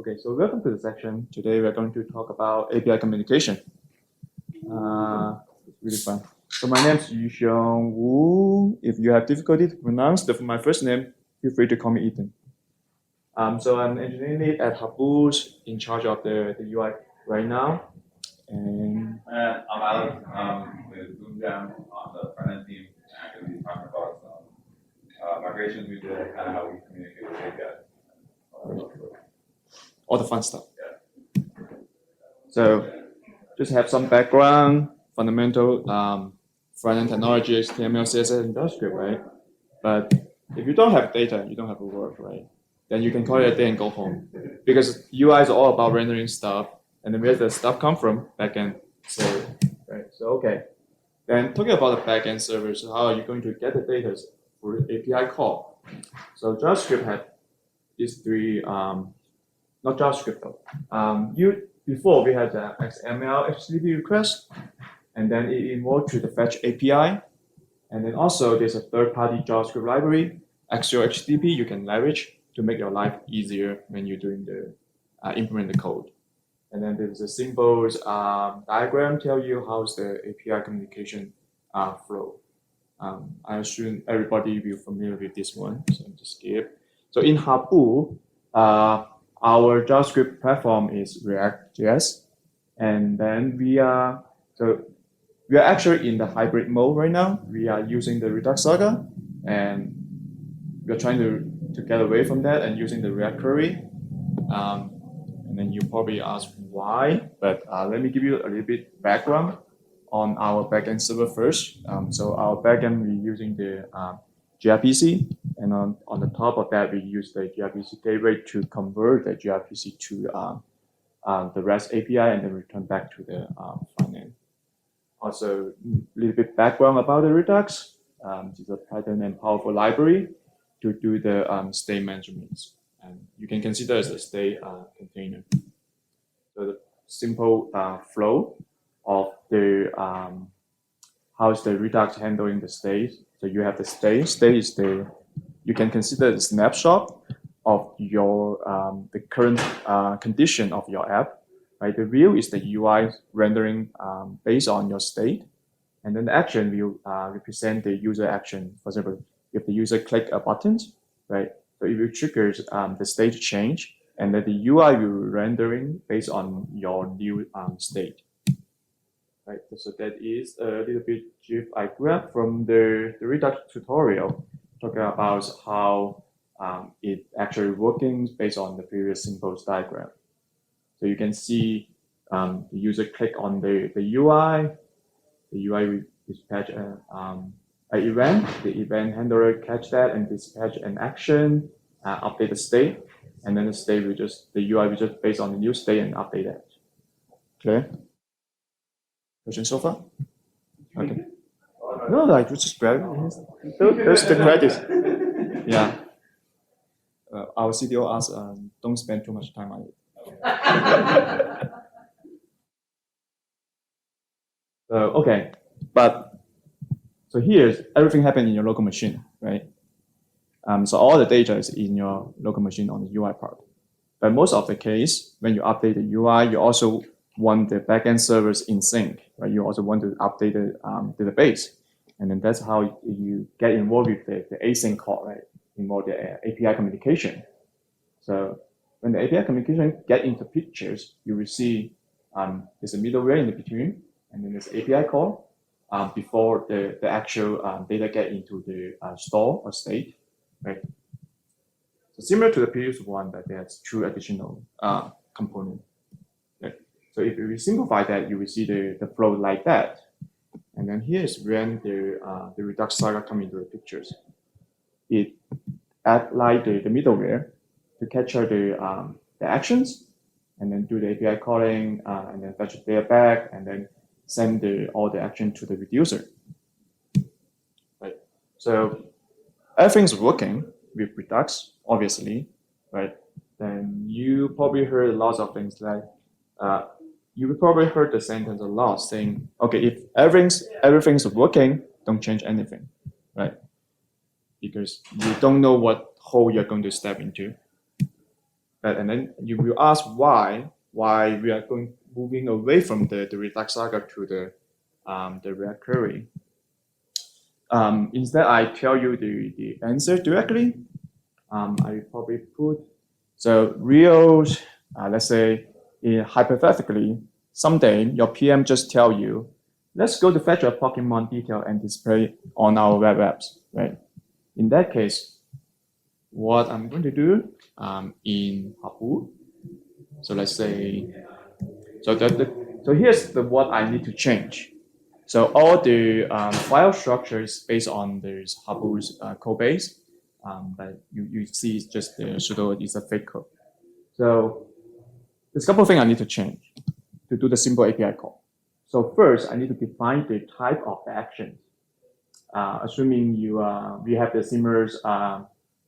Okay, so welcome to the section. Today we're going to talk about API communication. Really fun. So my name is Yuxiong Wu. If you have difficulty to pronounce my first name, feel free to call me Ethan. So I'm engineering lead at Habu, in charge of the UI right now. And I'm Alex with boombox on the front end team, and we'll be talking about some migrations we did and kind of how we communicate with APIs. all the fun stuff. Yeah. So just have some background, fundamental front-end technology, HTML, CSS, and JavaScript, right? But if you don't have data, you don't have to work, right? Then you can call it a day and go home. Because UI is all about rendering stuff, and then where the stuff come from? Backend server, right? So okay. Then talking about the backend server, so how are you going to get the data for API call? So JavaScript had these three, not JavaScript though. Before we had the XML HTTP request, and then it involved to the fetch API, and then also there's a third-party JavaScript library, Axial HTTP, you can leverage to make your life easier when you're doing the implement the code. And then there's a symbols diagram tell you how's the API communication flow. I assume everybody will be familiar with this one, so I'll just skip. So in Habu, our JavaScript platform is React.js, and then we are actually in the hybrid mode right now. We are using the Redux Saga, and we are trying to get away from that and using the React query. And then you probably ask why, but let me give you a little bit background on our backend server first. So our backend, we're using the gRPC, and on the top of that, we use the gRPC gateway to convert the gRPC to the REST API and then return back to the front end. Also, a little bit background about the Redux. It's a Python and powerful library to do the state measurements. And you can consider as a state container. So the simple flow of the how is the Redux handling the state. So you have the state. State is you can consider the snapshot of your the current condition of your app. Right? The view is the UI rendering based on your state, and then the action will represent the user action. For example, if the user click a button, right? So if it triggers the state change, and then the UI will rendering based on your new state. Right. So that is a little bit GIF I grabbed from the Redux tutorial, talking about how it actually working based on the previous symbols diagram. So you can see the user click on the UI will dispatch an event. The event handler catch that and dispatch an action, update the state, and then the UI will just based on the new state and update that. Clear? Question so far? Okay. No, like just grab it. There's the credit. Yeah. Our CTO asked, don't spend too much time on it. Okay, so here's everything happened in your local machine, right? So all the data is in your local machine on the UI part. But most of the case, when you update the UI, you also want the backend servers in sync, right? You also want to update the database. And then that's how you get involved with the async call, right? Involve the API communication. So when the API communication get into pictures, you will see there's a middleware in the between, and then there's API call before the actual data get into the store or state, right? So similar to the previous one, but there's two additional components. Right? So if we simplify that, you will see the flow like that. And then here is when the Redux Saga come into the pictures. It add like the middleware to capture the actions, and then do the API calling, and then fetch the data back, and then send all the action to the reducer. Right. So everything's working with Redux, obviously, right? Then you probably heard lots of things like you probably heard the sentence a lot saying, okay, if everything's working, don't change anything, right? Because you don't know what hole you're going to step into. But and then you will ask why we are moving away from the Redux Saga to the React query. Instead, I tell you the answer directly. I probably put so real. Let's say hypothetically, someday your PM just tell you, let's go to fetch a Pokemon detail and display on our web apps, right? In that case, what I'm going to do in Habu. So let's say, so here's what I need to change. So all the file structures based on this Habu's code base, but you see it's just the pseudo is a fake code. So there's a couple of things I need to change to do the simple API call. So first, I need to define the type of the actions. Assuming you have the similar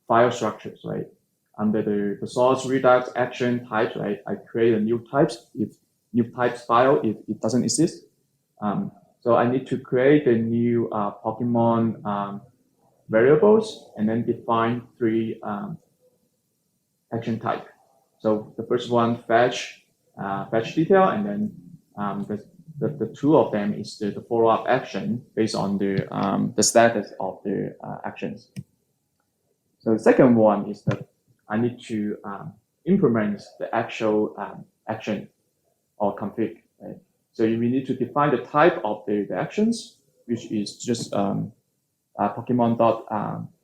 file structures, right? Under the source Redux action types, right? I create a new types if new types file if it doesn't exist. So I need to create a new Pokemon variables and then define 3 action type. So the first one fetch detail, and then the 2 of them is the follow-up action based on the status of the actions. So the second one is that I need to implement the actual action or config, right? So we need to define the type of the actions, which is just Pokemon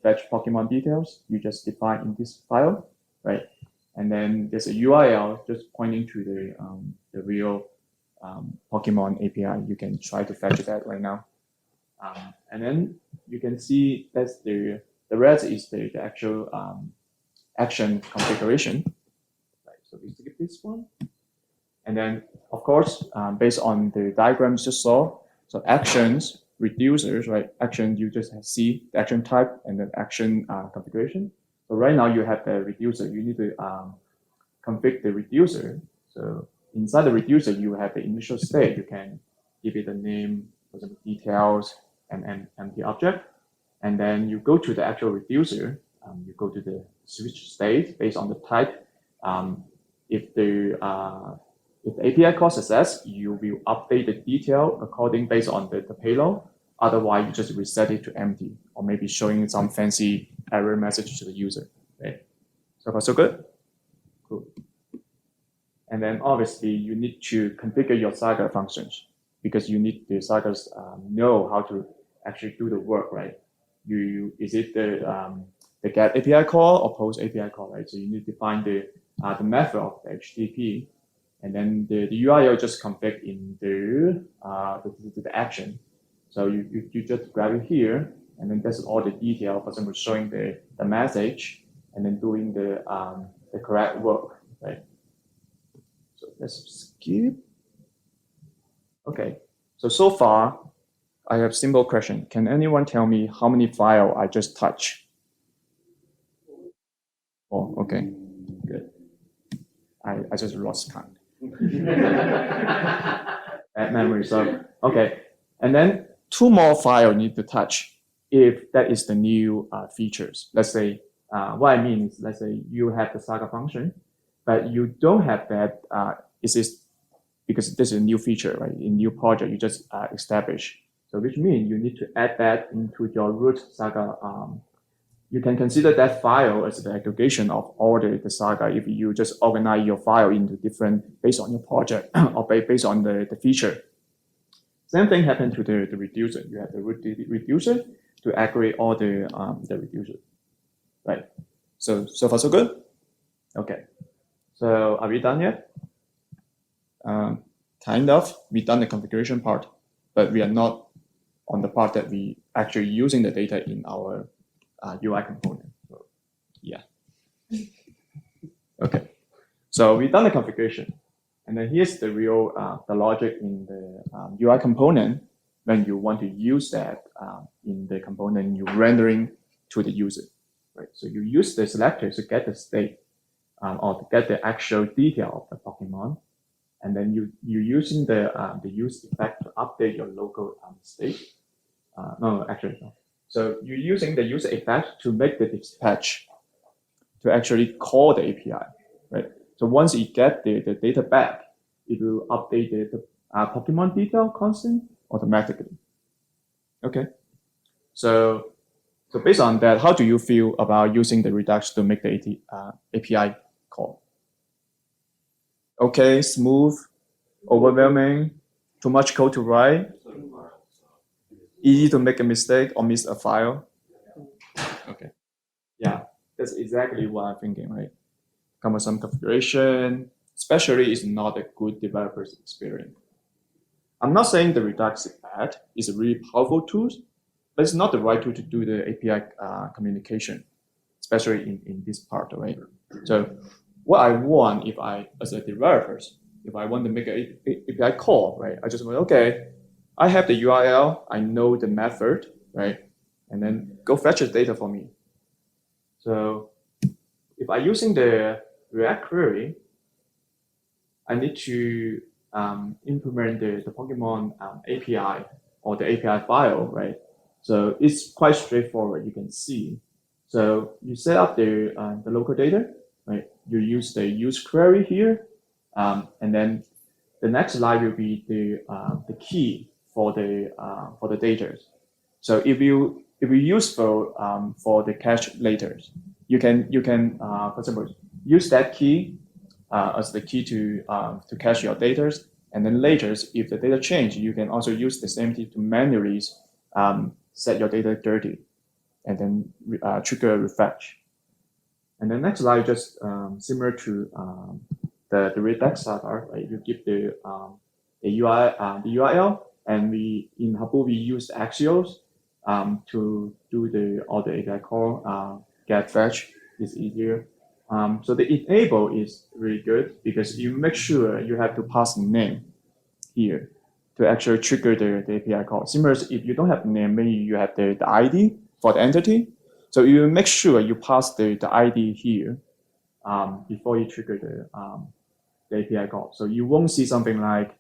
fetch Pokemon details. You just define in this file, right? And then there's a URL just pointing to the real Pokemon API. You can try to fetch that right now. And then you can see that's the rest is the actual action configuration. Right, so we skip this one. And then, of course, based on the diagrams you saw, so actions, reducers, right? Action, you just see the action type and then action configuration. So right now you have the reducer. You need to configure the reducer. So inside the reducer, you have the initial state. You can give it a name, for example, details, and an empty object. And then you go to the actual reducer. You go to the switch state based on the type. If the API call success, you will update the detail according based on the payload. Otherwise, you just reset it to empty, or maybe showing some fancy error message to the user. Right? So far, so good? Cool. And then obviously, you need to configure your Saga functions because you need the Sagas know how to actually do the work, right? Is it the get API call or post API call, right? So you need to define the method of the HTTP, and then the URL just config in the action. So you just grab it here, and then that's all the detail. For example, showing the message, and then doing the correct work, right? So let's skip. Okay. So far, I have simple question. Can anyone tell me how many file I just touched? Oh, okay, good. I just lost count. Bad memory. So okay, and then 2 more files need to touch if that is the new features. Let's say what I mean is, let's say you have the Saga function, but you don't have that. Is this because this is a new feature, right? In new project you just establish. So which means you need to add that into your root Saga. You can consider that file as the aggregation of all the Saga if you just organize your file into different based on your project or based on the feature. Same thing happened to the reducer. You have the root reducer to aggregate all the reducer, right? So far so good. Okay. So are we done yet? Kind of. We done the configuration part, but we are not on the part that we actually using the data in our UI component. So, yeah. Okay. So we've done the configuration, and then here's the real the logic in the UI component when you want to use that in the component you're rendering to the user, right? So you use the selector to get the state or to get the actual detail of the Pokemon, and then you're using the use effect to update your local state. No, actually no. So you're using the user effect to make the dispatch to actually call the API. right? So once you get the data back, it will update the Pokemon detail constant automatically. Okay, so based on that, how do you feel about using the Redux to make the API call? Okay, smooth, overwhelming, too much code to write, easy to make a mistake or miss a file. Okay, yeah, that's exactly what I'm thinking, right? Cumbersome configuration, especially is not a good developer's experience. I'm not saying the Redux is bad, it's a really powerful tool, but it's not the right tool to do the API communication, especially in this part, right? So what I want if I, as a developer, if I want to make an API call, right? I just want, okay, I have the URL, I know the method, right? And then go fetch the data for me. So if I'm using the React query, I need to implement the Pokemon API or the API file, right? So it's quite straightforward, you can see. So you set up the local data, right? You use the use query here, and then the next line will be the key for the data. So if you use for the cache later, you can for example use that key as the key to cache your data, and then later if the data change, you can also use the same key to manually set your data dirty, and then trigger a refresh. And the next slide just similar to the Redux saga, right? You give the URL, and we in Habu we use Axios to do all the API call. Get fetch is easier. So the enable is really good because you make sure you have to pass the name here to actually trigger the API call. Similar, if you don't have the name, maybe you have the ID for the entity. So you make sure you pass the ID here before you trigger the API call. So you won't see something like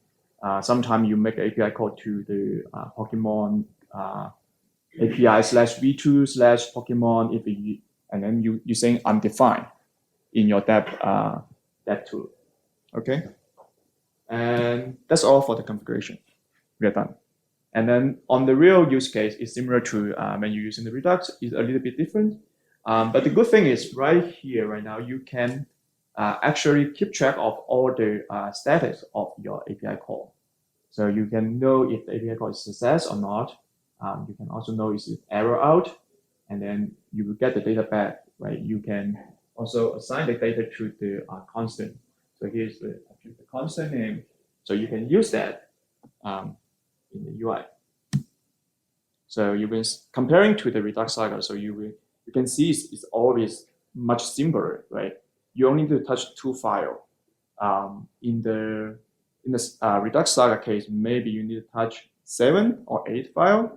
sometime you make an API call to the Pokemon API /v2 /Pokemon and then you saying undefined in your dev tool. Okay, and that's all for the configuration. We are done. And then on the real use case, it's similar to when you're using the Redux. It's a little bit different. But the good thing is right here, right now, you can actually keep track of all the status of your API call. So you can know if the API call is success or not. You can also know is it error out, and then you will get the data back, right? You can also assign the data to the constant. So here's the constant name. So you can use that in the UI. So you've been comparing to the Redux saga. So you can see it's always much simpler, right? You only need to touch 2 files. In the Redux saga case, maybe you need to touch 7 or 8 files,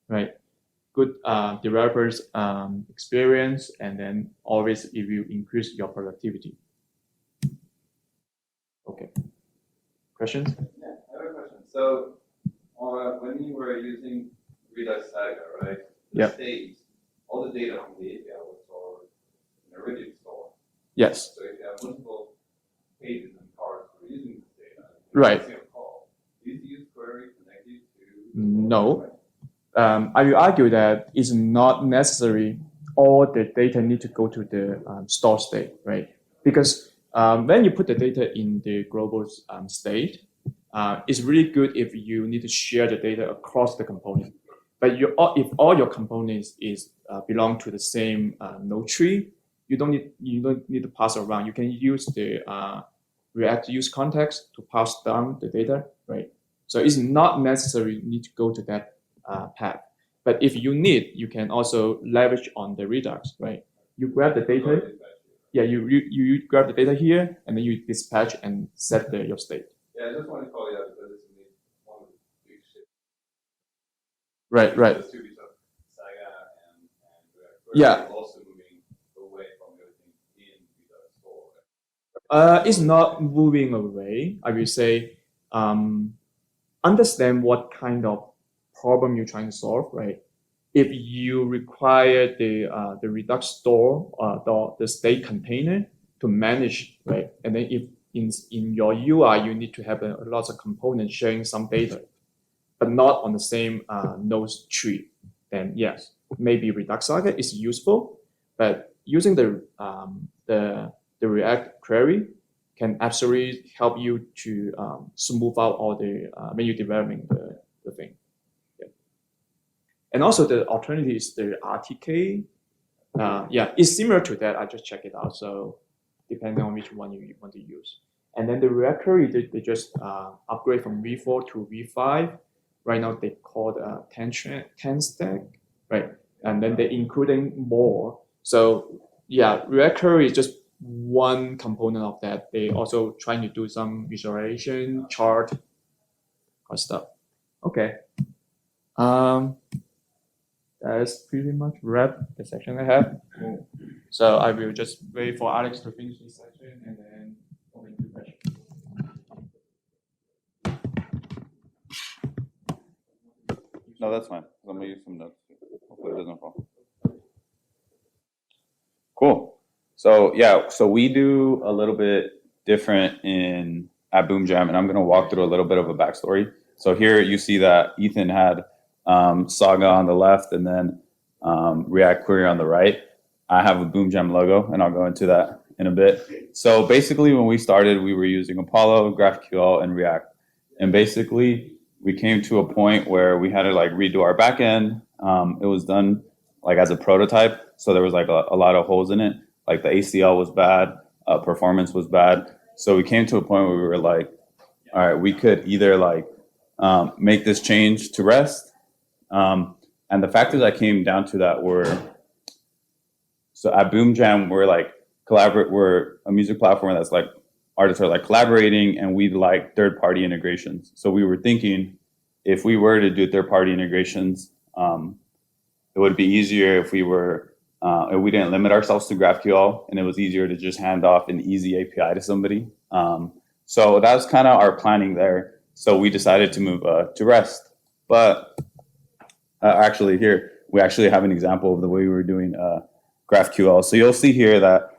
right? Good developers experience, and then always it will increase your productivity. Okay. Questions? Yeah, I have a question. So when you were using Redux Saga, right? Yeah. All the data from the API was stored in a rigid store. Yes. So if you have multiple pages and cards for using this data, right. Call. Do you use query connected to? No. I will argue that it's not necessary all the data need to go to the store state, right? Because when you put the data in the global state, it's really good if you need to share the data across the component. But if all your components belong to the same node tree, you don't need to pass around. You can use the React use context to pass down the data, right? So it's not necessary need to go to that path. But if you need, you can also leverage on the Redux, right? You grab the data. Yeah, you grab the data here, and then you dispatch and set your state. Yeah, I just want to call you out because it's one of the big shit. Right. Those two bits of Saga and yeah. Also moving away from everything in Redux store. It's not moving away. I will say, understand what kind of problem you're trying to solve, right? If you require the Redux store, the state container, to manage, right? And then if in your UI you need to have a lots of components sharing some data, but not on the same node tree, then yes, maybe Redux Saga is useful, but using the React query can absolutely help you to smooth out all the when you're developing the thing. Yeah. And also the alternative is the RTK. Yeah, it's similar to that. I just check it out. So depending on which one you want to use. And then the React query, they just upgrade from V4 to V5. Right now they call it 10 stack, right? And then they're including more. So yeah, React query is just one component of that. They also trying to do some visualization, chart, or stuff. Okay. That's pretty much wrap the section I have. So I will just wait for Alex to finish this section and then open to questions. No, that's fine. I'm gonna use some notes. Hopefully it doesn't fall. Cool. So yeah, so we do a little bit different at BoomJam, and I'm gonna walk through a little bit of a backstory. So here you see that Ethan had Saga on the left and then React Query on the right. I have a BoomJam logo, and I'll go into that in a bit. So basically, when we started, we were using Apollo, GraphQL, and React. And basically, we came to a point where we had to like redo our backend. It was done like as a prototype, so there was like a lot of holes in it. Like the ACL was bad, performance was bad. So we came to a point where we were like, all right, we could either like make this change to REST. And the factors that came down to that were, so at BoomJam, we're a music platform that's like artists are like collaborating, and we like third-party integrations. So we were thinking if we were to do third-party integrations, it would be easier if we didn't limit ourselves to GraphQL, and it was easier to just hand off an easy API to somebody. So that was kind of our planning there. So we decided to move to REST. But actually here, we actually have an example of the way we were doing GraphQL. So you'll see here that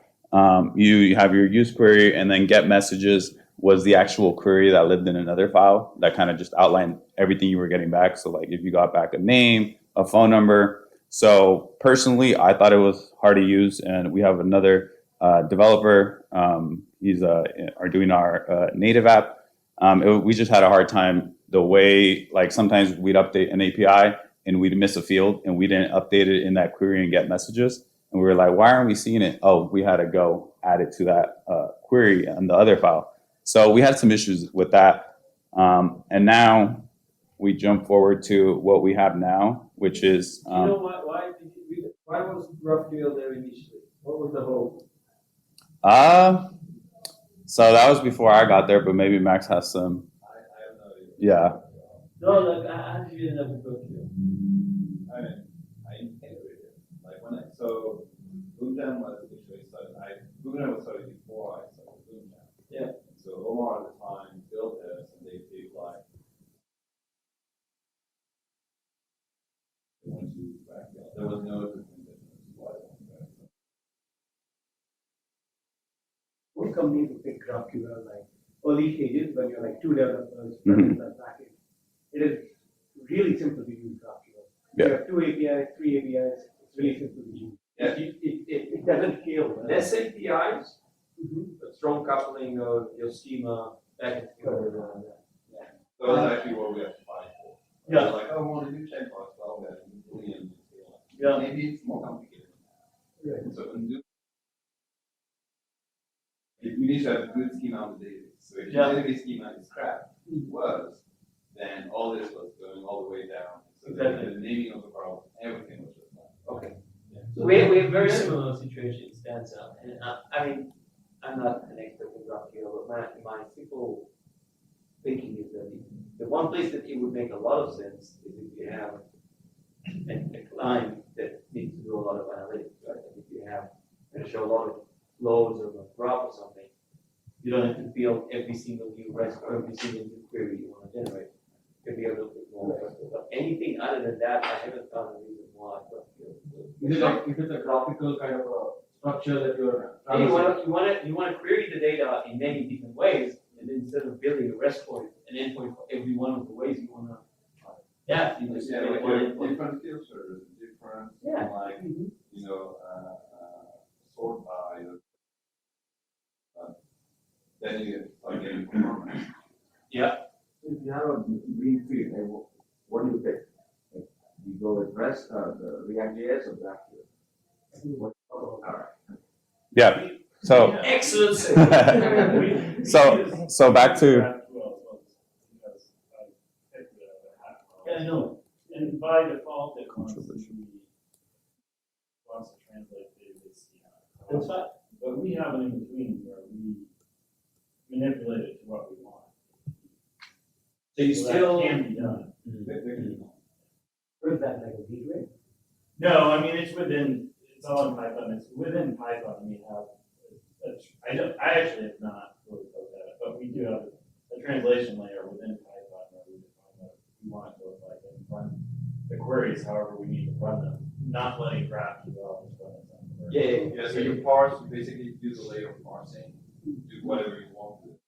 you have your use query, and then get messages was the actual query that lived in another file that kind of just outlined everything you were getting back. So like if you got back a name, a phone number. So personally, I thought it was hard to use, and we have another developer. He's doing our native app. We just had a hard time the way, like sometimes we'd update an API and we'd miss a field and we didn't update it in that query and get messages. And we were like, why aren't we seeing it? Oh, we had to go add it to that query on the other file. So we had some issues with that. And now we jump forward to what we have now, which is. Why was GraphQL there initially? What was the hope? So that was before I got there, but maybe Max has some. I have no idea. Yeah. No, like, how did you end up with GraphQL? I integrated. Like so BoomJam was initially started. BoomJam was started before I started BoomJam. Yeah. So Omar at the time built this, and they like they went to GraphQL. There was no different business. What company would pick GraphQL like early stages when you're like two developers, backend? It is really simple to use GraphQL. Yeah. You have two APIs, three APIs. It's really simple to use. Yeah. It doesn't fail. Less APIs, a strong coupling of your schema back and forth. So that's actually what we have to fight for. Yeah. We're like, oh, we want a new checkbox. Well, we have a million. Yeah. Maybe it's more complicated. Right. So you need to have a good schema on the database. So if your database schema is crap, then all this was going all the way down. So Exactly. the naming of the problem, everything was just done. Okay. Yeah. So we have very similar situation stands out. And I mean, I'm not an expert in GraphQL, but my simple thinking is that the one place that it would make a lot of sense is if you have a client that needs to do a lot of analytics, right? And if you have to show a lot of flows of a graph or something, you don't have to build every single new REST or every single new query you want to generate. It can be a little bit more flexible. But anything other than that, I haven't found a reason why GraphQL. Is it a graphical kind of a structure that you're. And you want to query the data in many different ways, and then instead of building a REST point, an endpoint for every one of the ways you want to. Yeah, you just Yeah, create like one there are endpoint. different filters, different, Yeah. like, you know, sort by, then you start getting performance. If you have a green field, like, what do you pick? Like, you go with REST, the React.js or GraphQL? Alright. Yeah. So Excellent. segue. so back to Yeah, I know. And by default, it wants to Controversial. translate database schema. That's fine. But we have an in between where we manipulate it to what we want. So you So still. that can be done. What is that, like a gateway? No, I mean, it's all in Python. It's within Python. We have, I actually have not really looked at it, but we do have a translation layer within Python where we define what we want it to look like and run the queries however we need to run them, not letting GraphQL just run its own query. Yeah, so you parse, basically do the layer of parsing, do whatever you want with it.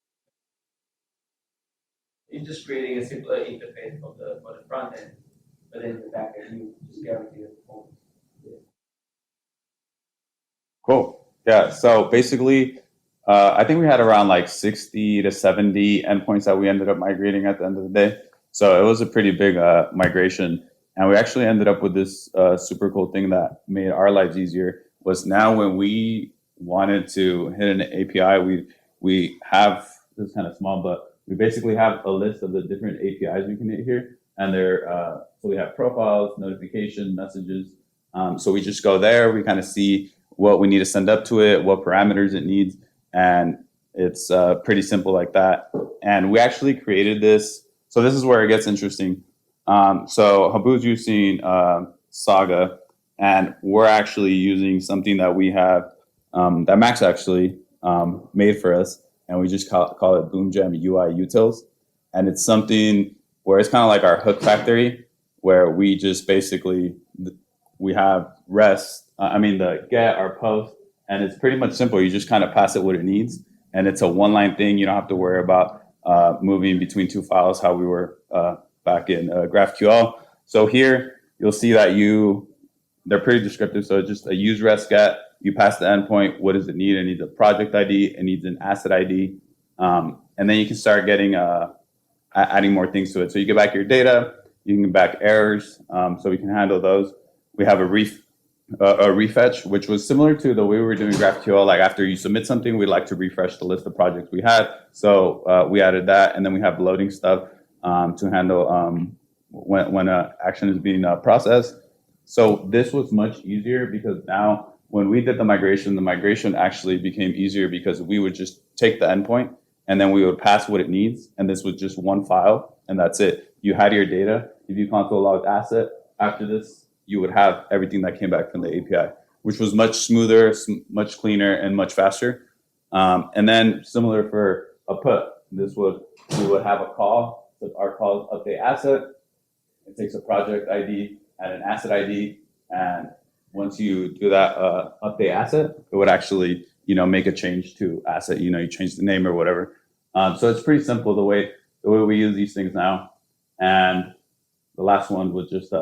You're just creating a simpler interface for the front end, but then the back end, you just guarantee the performance. Cool. Yeah. So basically, I think we had around like 60 to 70 endpoints that we ended up migrating at the end of the day. So it was a pretty big migration. And we actually ended up with this super cool thing that made our lives easier. Was now when we wanted to hit an API, we have, this is kind of small, but we basically have a list of the different APIs we can hit here. And so we have profiles, notification, messages. So we just go there, we kind of see what we need to send up to it, what parameters it needs. And it's pretty simple like that. And we actually created this. So this is where it gets interesting. So Habu's using Saga, and we're actually using something that we have that Max actually made for us, and we just call it BoomGem UI Utils. And it's something where it's kind of like our hook factory, where we just basically, we have REST, the get, our post, and it's pretty much simple. You just kind of pass it what it needs, and it's a one-line thing. You don't have to worry about moving between two files, how we were back in GraphQL. So here, you'll see that they're pretty descriptive. So it's just a use REST get, you pass the endpoint, what does it need? It needs a project ID, it needs an asset ID. And then you can start getting, adding more things to it. So you get back your data, you can get back errors, so we can handle those. We have a refetch, which was similar to the way we were doing GraphQL. Like after you submit something, we'd like to refresh the list of projects we had. So we added that, and then we have loading stuff to handle when an action is being processed. So this was much easier because now when we did the migration actually became easier because we would just take the endpoint and then we would pass what it needs. And this was just one file and that's it. You had your data. If you console logged asset, after this, you would have everything that came back from the API, which was much smoother, much cleaner, and much faster. And then similar for a put, we would have a call. So our call is update asset. It takes a project ID and an asset ID. And once you do that update asset, it would actually, make a change to asset. You change the name or whatever. So it's pretty simple the way we use these things now. And the last one was just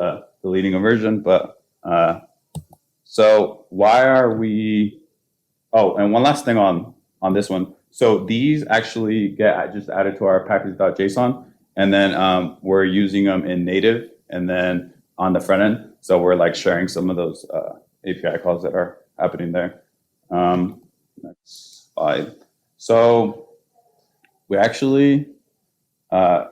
deleting a version. But so why are we? Oh, and one last thing on this one. So these actually get just added to our package.json, and then we're using them in native, and then on the front end. So we're like sharing some of those API calls that are happening there. Next slide. So we actually, I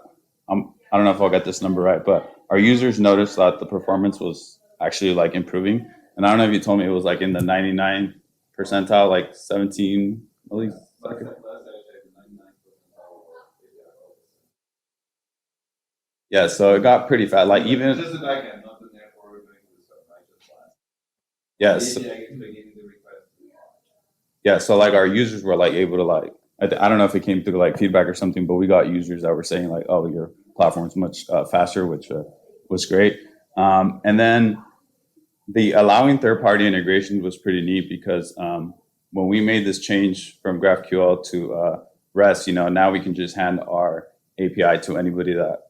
don't know if I'll get this number right, but our users noticed that the performance was actually like improving. And I don't know if you told me it was like in the 99 percentile, like 17 milliseconds. Yeah, so it got pretty fast. Like even Just the backend, not the network doing the stuff, right? Just last. yes, The API is making the request. yeah. So like our users were like able to like I don't know if it came through like feedback or something, but we got users that were saying like, oh, your platform is much faster, which was great. And then the allowing third-party integration was pretty neat because when we made this change from GraphQL to REST, now we can just hand our API to anybody that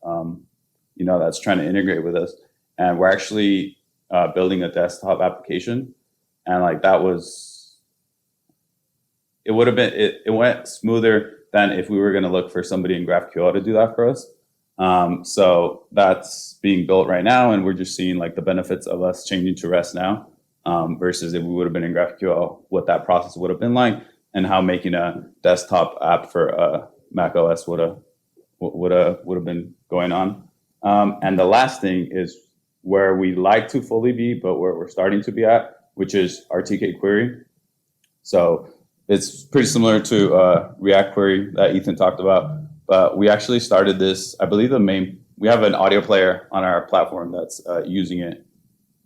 that's trying to integrate with us, and we're actually building a desktop application, and like that was, it would have been, it went smoother than if we were going to look for somebody in GraphQL to do that for us. So that's being built right now, and we're just seeing like the benefits of us changing to REST now versus if we would have been in GraphQL, what that process would have been like, and how making a desktop app for Mac OS would have been going on. And the last thing is where we like to fully be, but where we're starting to be at, which is RTK query. So it's pretty similar to React query that Ethan talked about, but we actually started this, I believe we have an audio player on our platform that's using it,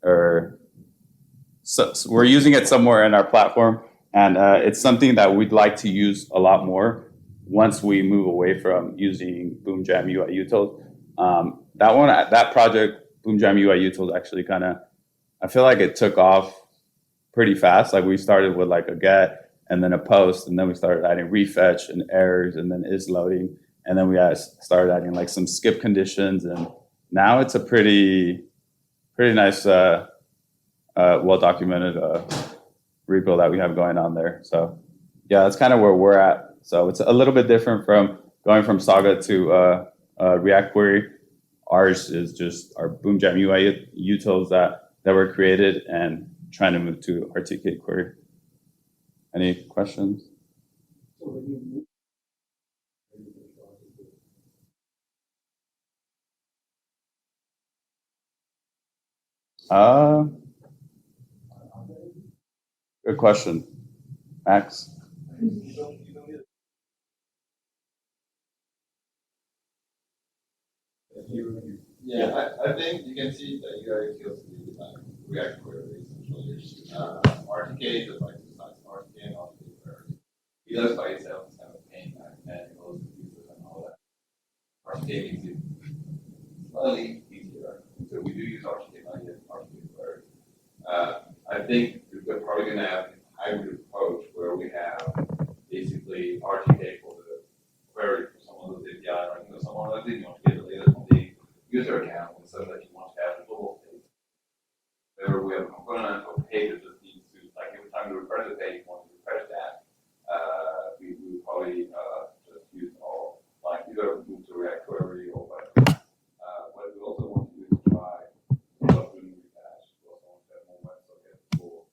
or so we're using it somewhere in our platform, and it's something that we'd like to use a lot more once we move away from using BoomJam UI utils. That project, BoomJam UI utils, actually I feel like it took off pretty fast. Like we started with like a get and then a post, and then we started adding refetch and errors, and then is loading, and then we started adding like some skip conditions, and now it's a pretty nice, well documented repo that we have going on there. So yeah, that's kind of where we're at. So it's a little bit different from going from Saga to React query. Ours is just our BoomJam UI utils that were created and trying to move to RTK query. Any questions? So when you move, Good question, Max. Yeah, I think you can see that UI feels to be like React query essentially. RTK is like besides RTK and RTK query. It does by itself is kind of a pain and it goes to users and all that. RTK makes it slightly easier. So we do use RTK, not yet RTK query. I think we're probably going to have a hybrid approach where we have basically RTK for the query for some of those API, or some of those you want to get the data from the user account, and so that you want to have a global page. Where we have a component of page that just needs to, like every time you refresh the page, you want to refresh that. We will probably just use all, like either move to React query or whatever. What we also want to do is try doing rehash. We also want to have more WebSocket for.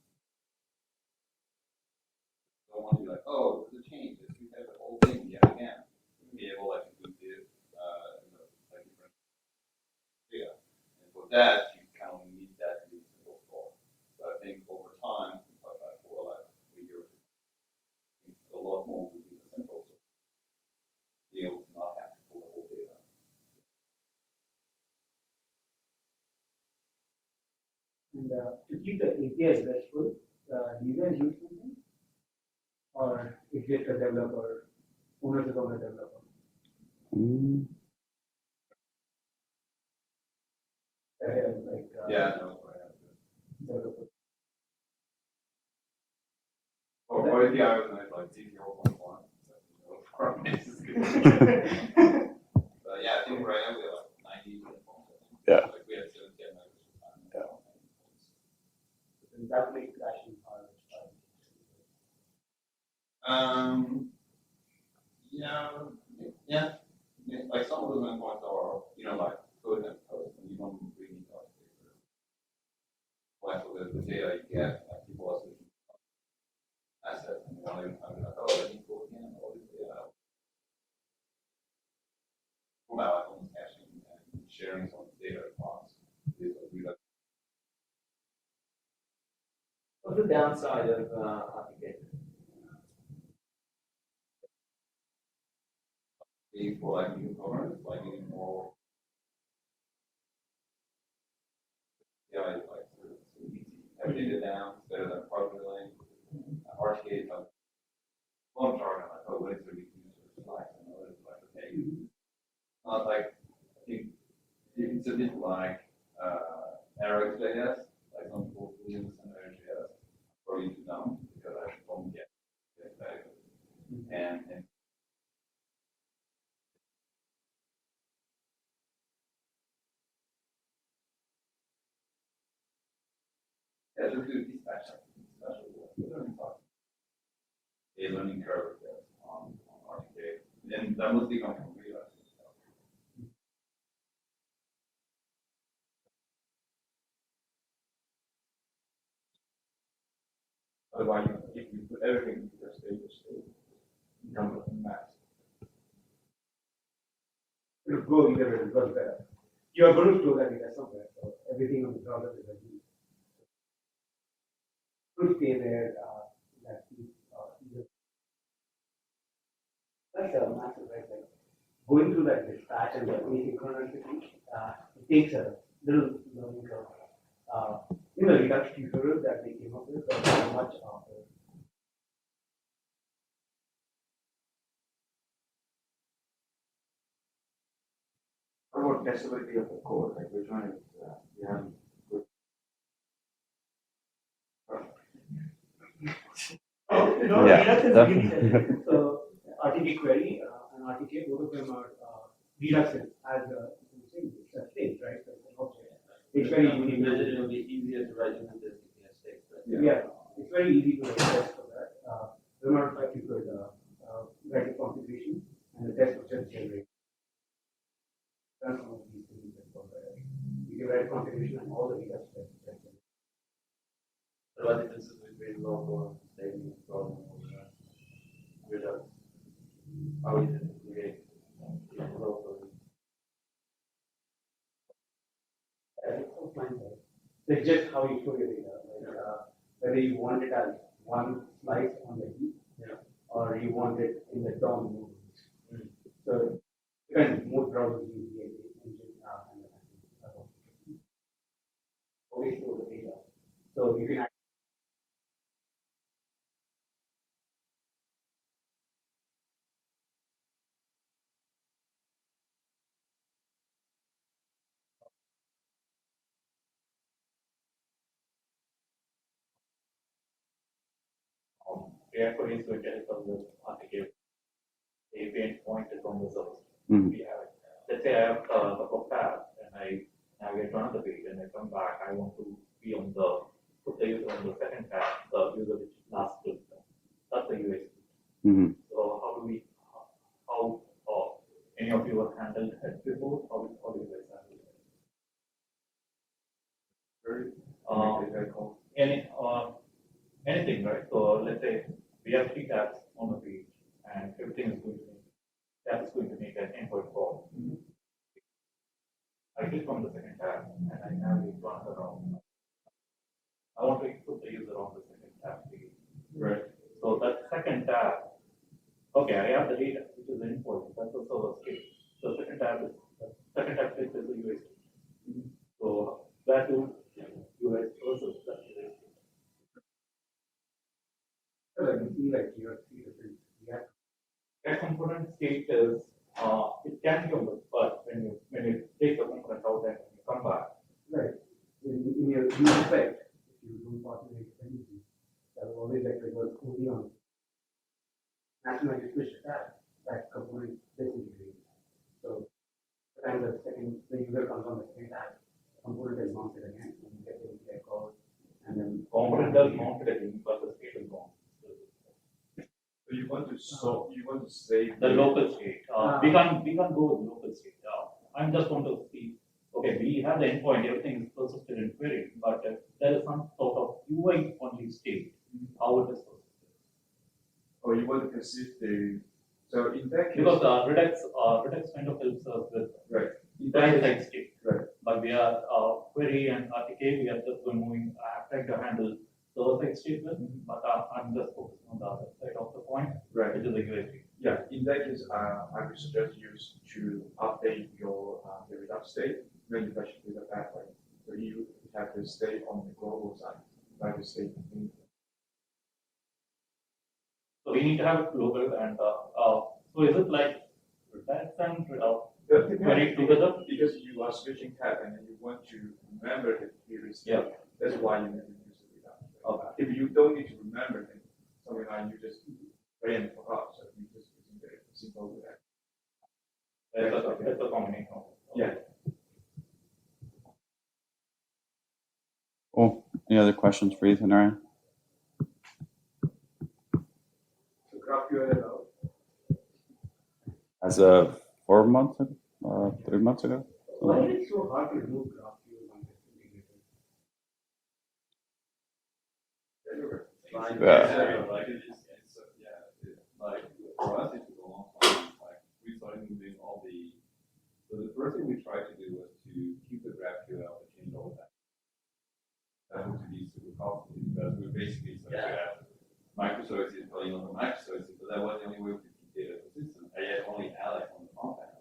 Don't want to be like, oh, there's a change. Let's rehash the whole thing yet again. Be able like to do this, like different data. And for that, you kind of need that to be simple for. So I think over time, for like a year, a lot more will be simple. So be able to not have to pull the whole data. and to keep the APIs RESTful, do you guys use something? Or is it a developer, ownership of the developer? Yeah, no. Developer. Or if the I was like C0.1. But yeah, I think right now we have like 90 endpoints. Yeah. Like we had 70 endpoints. Yeah. And that makes crashing hard. Yeah. Like some of those endpoints are, like code and post, and you don't really need to architect. Like for the data you get, like people are switching assets, and they're like, oh, I need to go again, all this data. About almost caching and sharing some data across. What's the downside of application? For like new commerce, like getting more. Yeah, it's like so easy. Have data down, it's better than programming. RTK, like, one jargon, like, oh, what is the user like? And what is like, okay. Not like, I think it's a bit like Eric's, I guess. Like some people 42 down because I don't get that. And yeah, just do dispatch a learning curve on RTK. And that was the only realize. Otherwise, if you put everything into the state, you become a mass. It'll go either way because you are going to store that data somewhere, so everything on the browser is ready. Could stay there, that either. That's a massive, right? Like going through that dispatch and the asynchronicity, it takes a little learning curve. In the Redux tutorial that they came up with, there's much after. What about testability of the code? Like which one is you have good? No, Yeah, Redux is definitely. really so RTK query and RTK, both of them are Redux as a state, right? So it's an object. It's very unique. It will be easier to write into this state, right? Yeah, it's very easy to write test for that. Remember, like you could write a configuration and the test was just generated. That's one of these things that you can write a configuration and all the data tests just generated. So what differences between local and staging problem Redux? How is it create local? It's so fine, right? It's just how you store your data, like whether you want it as one slice on the heap, or you want it in the DOM mode. So depends. Most browsers use the engine and the always store the data. So you can Therefore, is going to help us with articulate API point from the source. Mhm. We have it. Let's say I have a couple of tabs and I navigate to another page and I come back. I want to be on the put the user on the second tab, the user which last clicked. That's the USP. Mhm. So how do we how any of you have handled it before? How do you guys handle it? Very cool. Anything, right? So let's say we have three tabs on the page and everything is going to make tab is going to make an endpoint call. I click on the second tab and I navigate to another round. I want to put the user on the second tab page. Right. So that second tab, okay, I have the data, which is the endpoint, that's the server state. So second tab is is the USD. So that is US versus that USD. so like you see like your three different That component state is it can be on the but when you take the component out and you come back. right. In your use effect, if you don't populate dependencies, that will always like reverse only on national you switch to that component disintegrates. So the time the user comes on the second tab, the component is mounted again and you get the API call and then Component does mount it again, but the state is gone. So you want to save The local state. We can't go with local state. I'm just want to see. Okay, we have the endpoint. Everything is persisted in query, but there is some sort of UI only state. How it is persisted. or you want to persist the. So in that case. Because Redux kind of helps us with Right. In that client case, side state. right. But we are query and RTK. We are just going moving. I have tried to handle server side statement, but I'm just focusing on the other side of the point, Right. which is the UI state. Yeah, in that case, I would suggest you to update your the Redux state when you touch the backend. So you have to stay on the global side, like the state. So we need to have global and so is it like Redux and query together? Because you are switching tab and then you want to remember the previous state. Yeah. That's why you need to use the Redux. Okay. If you don't need to remember things, something like you just write and forgot, so you just using the simple with that. That's a combination. Yeah. Cool. Any other questions for Ethan or Ryan? So GraphQL is out. As of 4 months ago, 3 months ago. Why is it so hard to do GraphQL on this integrated? Like for us, it took a long time. Like we started moving all the. So the first thing we tried to do was to keep the GraphQL but change all that. That would be super costly because we basically started to have microservices calling on the microservices, but that was the only way we could keep data consistent. I had only Alex on the front end.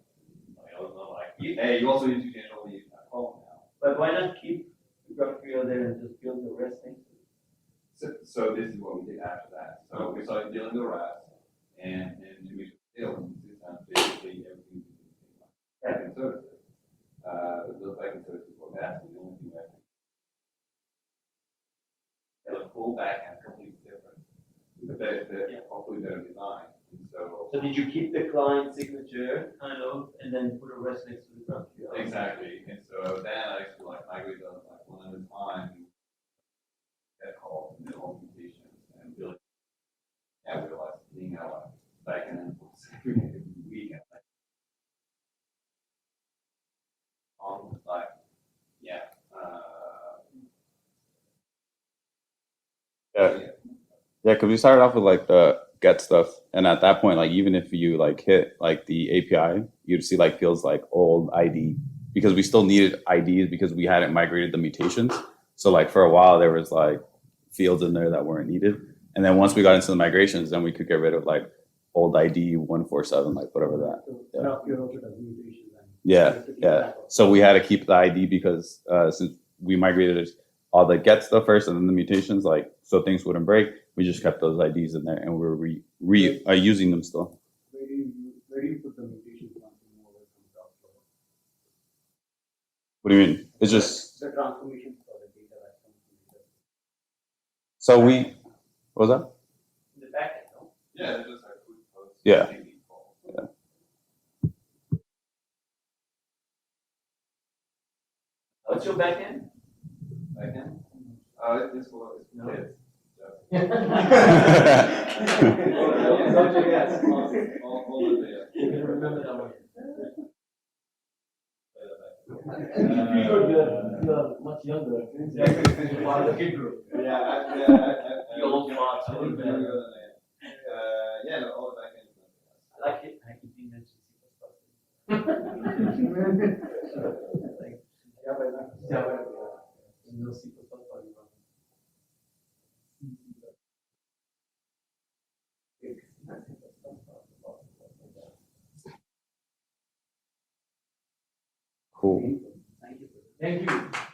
Like I was not like, hey, you also need to change all these column now. But why not keep the GraphQL there and just build the rest things? So this is what we did after that. So we started dealing with rats and to make sure consistent, basically everything backend services. Those backend services were vastly the only thing that the full backend completely different. With hopefully better design. And so So did you keep the client signature kind of, and then put a rest next to the GraphQL? exactly. And so then I actually like migrate those like one at a time. That call and then all mutations and really yeah, realize being out back in every week and like on like yeah. Yeah, because we started off with like the get stuff, and at that point, like even if you like hit like the API, you'd see like fields like old ID because we still needed IDs because we hadn't migrated the mutations. So like for a while there was like fields in there that weren't needed, and then once we got into the migrations, then we could get rid of like old ID 147, like whatever that. So Yeah. GraphQL also does mutations and. Yeah, yeah. So we had to keep the ID because since we migrated all the get stuff first and then the mutations, like so things wouldn't break, we just kept those IDs in there and we're using them still. Where do you put the mutations once you move away from GraphQL? What do you mean? It's just The transformations for the data that comes from the data. so we. What was that? In the backend, no? Yeah, they're just like quick posts. Yeah. What's your backend? Second, it's for No. kids. All the data. You can remember that one. You're much younger. You're part of the kid group. The old fox. Yeah, no, all the backend. I like it. I can think that's C++. Like, Java. No C++ for you. Cool. Thank you. Thank you.